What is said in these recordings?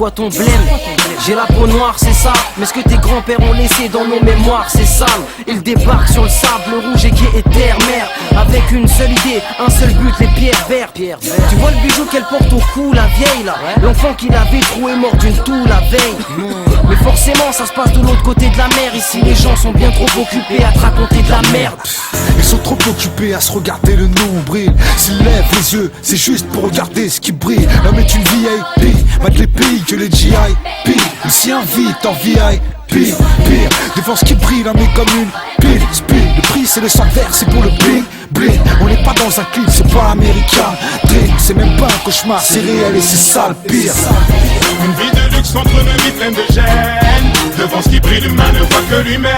quoi ton blême? J'ai la peau noire, c'est ça. Mais ce que tes grands-pères ont laissé dans nos mémoires, c'est sale. Ils débarquent sur le sable rouge et gai et terre-mer, avec une seule idée, un seul but, les pierres vertes. Tu vois le bijou qu'elle porte au cou, la vieille là, l'enfant qui l'avait troué mort d'une toux la veille. Mais forcément ça se passe de l'autre côté de la mer. Ici les gens sont bien trop occupés à te raconter de la merde. Ils sont trop occupés à se regarder le nombril. S'ils lèvent les yeux, c'est juste pour regarder ce qui brille. L'homme est une VIP, mate les pays que les GIP. Il s'y invite en VIP. Pire, défense qui brille, l'homme est comme une pile. Speed, le prix c'est le sang vert, c'est pour le bling bling. On n'est pas dans un clip, c'est pas américain. Drill, c'est même pas un cauchemar, c'est réel et c'est ça le pire. Une vie de luxe entre une vie pleine de gêne. Devant ce qui brille, l'humain ne voit que lui-même.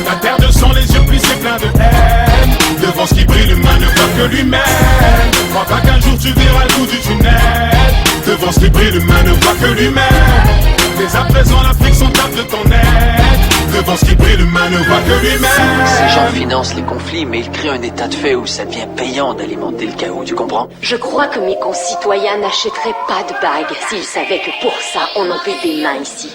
La terre de sang, les yeux plissés pleins de haine. Devant ce qui brille, l'humain ne voit que lui-même. Crois pas qu'un jour tu verras le bout du tunnel. Devant ce qui brille, l'humain ne voit que lui-même. Dès à présent, l'Afrique s'en tape de ton aide. Devant ce qui brille, l'humain ne voit que lui-même. Ces gens financent les conflits, mais ils créent un état de fait où ça devient payant d'alimenter le chaos, tu comprends? Je crois que mes concitoyens n'achèteraient pas de bagues s'ils savaient que pour ça, on en fait des mains ici.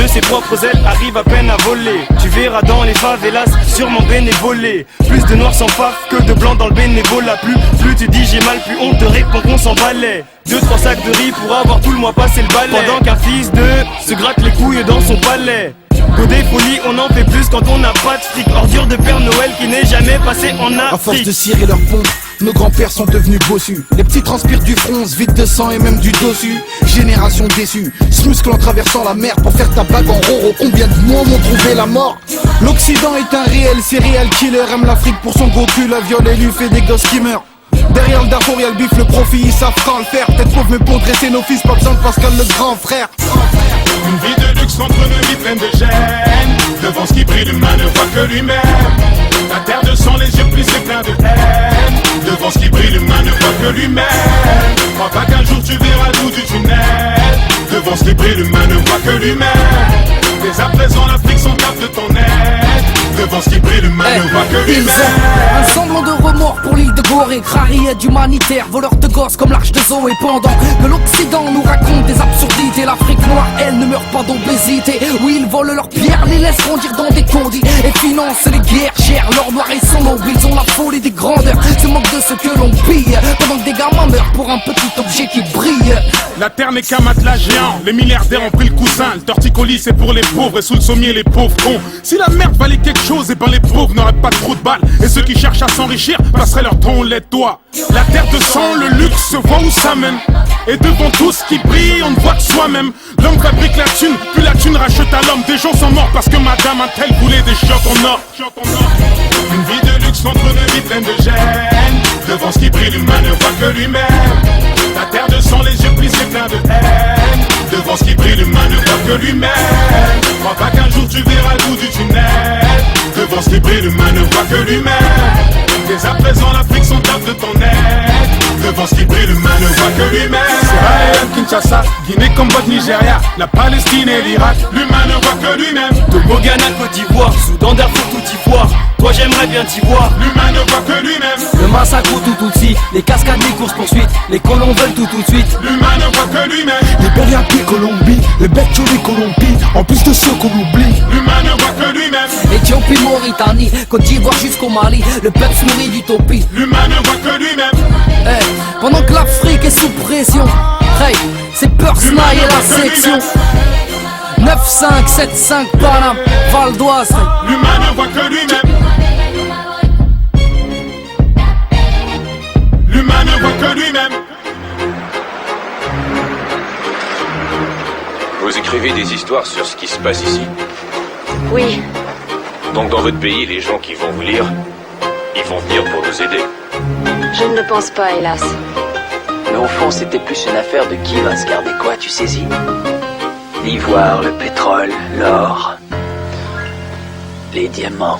De ses propres ailes arrive à peine à voler. Tu verras dans les favelas, sûrement bénévolé. Plus de noirs sans faf que de blancs dans le bénévolat. Plus tu dis j'ai mal, plus on te répond qu'on s'en balait. 2-3 sacs de riz pour avoir tout le mois passé le balai. Pendant qu'un fils de se gratte les couilles dans son palais. Côté folie, on en fait plus quand on n'a pas de fric. Ordure de Père Noël qui n'est jamais passé en Afrique. À force de cirer leur pompe, nos grands-pères sont devenus bossus. Les petits transpirent du front, se vident de sang et même du dossu. Génération déçue, se muscle en traversant la mer pour faire ta bague en roro. Combien de mois m'ont trouvé la mort? L'Occident est un réel serial killer. Aime l'Afrique pour son gros cul, la viole et lui fait des gosses qui meurent. Derrière le Darfour y'a le bif, le profit, ils savent quand le faire. Peut-être pauvre mais pour dresser nos fils, pas besoin de Pascal le grand frère. Une vie de luxe entre une vie pleine de gêne. Devant ce qui brille, l'humain ne voit que lui-même. La terre de sang, les yeux plissés pleins de haine. Devant ce qui brille, l'humain ne voit que lui-même. Crois pas qu'un jour tu verras le bout du tunnel. Devant ce qui brille, l'humain ne voit que lui-même. Dès à présent, l'Afrique s'en tape de ton aide. Devant ce qui brille, l'humain ne voit que lui-même. Un semblant de remords pour l'île de Gorée. Crari aide humanitaire, voleurs de gosses comme l'arche de Zoé. Pendant que l'Occident nous raconte des absurdités, l'Afrique noire, elle, ne meurt pas d'obésité. Oui, ils volent leurs pierres, les laissent grandir dans des condits et financent les guerres chères. L'or noir et son noble, ils ont la folie des grandeurs. Se moquent de ce que l'on pille, pendant que des gamins meurent pour un petit objet qui brille. La terre n'est qu'un matelas géant, les milliardaires ont pris le coussin. Le torticolis c'est pour les pauvres et sous le sommier les pauvres cons. Si la merde valait quelque chose, et ben les pauvres n'auraient pas trop de balles. Et ceux qui cherchent à s'enrichir passeraient leur temps au lait de doigt. La terre de sang, le luxe se voit où ça mène. Et devant tout ce qui brille, on ne voit que soi-même. L'homme fabrique la thune, puis la thune rachète à l'homme. Des gens sont morts parce que madame un tel voulait des chiottes en or. Une vie de luxe contre une vie pleine de gêne. Devant ce qui brille, l'humain ne voit que lui-même. La terre de sang, les yeux plissés pleins de haine. Devant ce qui brille, l'humain ne voit que lui-même. Crois pas qu'un jour tu verras le bout du tunnel. Devant ce qui brille, l'humain ne voit que lui-même. Dès à présent, l'Afrique s'en tape de ton aide. Devant ce qui brille, l'humain ne voit que lui-même. Sierra Leone, Kinshasa, Guinée, Cambodge, Nigeria, la Palestine et l'Irak, l'humain ne voit que lui-même. Togo, Ghana, Côte d'Ivoire, Soudan, Darfour, tout ivoire. Toi j'aimerais bien t'y voir. L'humain ne voit que lui-même. Le massacre au tout-tout-ci, les cascades, les courses-poursuites. Les colons veulent tout de suite. L'humain ne voit que lui-même. Libéria, puis Colombie, les bêtes les Colombie. En plus de ceux qu'on oublie. L'humain ne voit que lui-même. Éthiopie, Mauritanie, Côte d'Ivoire jusqu'au Mali. Le peuple se nourrit d'utopie. L'humain ne voit que lui-même. Hey, pendant que l'Afrique est sous pression, hey, c'est Persna et la section 9575 Paname, Val d'Oise. L'humain ne voit que lui-même. L'humain ne voit que lui-même. Vous écrivez des histoires sur ce qui se passe ici. Oui, Donc dans votre pays, les gens qui vont vous lire, ils vont venir pour nous aider. je ne le pense pas, hélas. Mais au fond, c'était plus une affaire de qui va se garder quoi, tu saisis? L'ivoire, le pétrole, l'or, les diamants.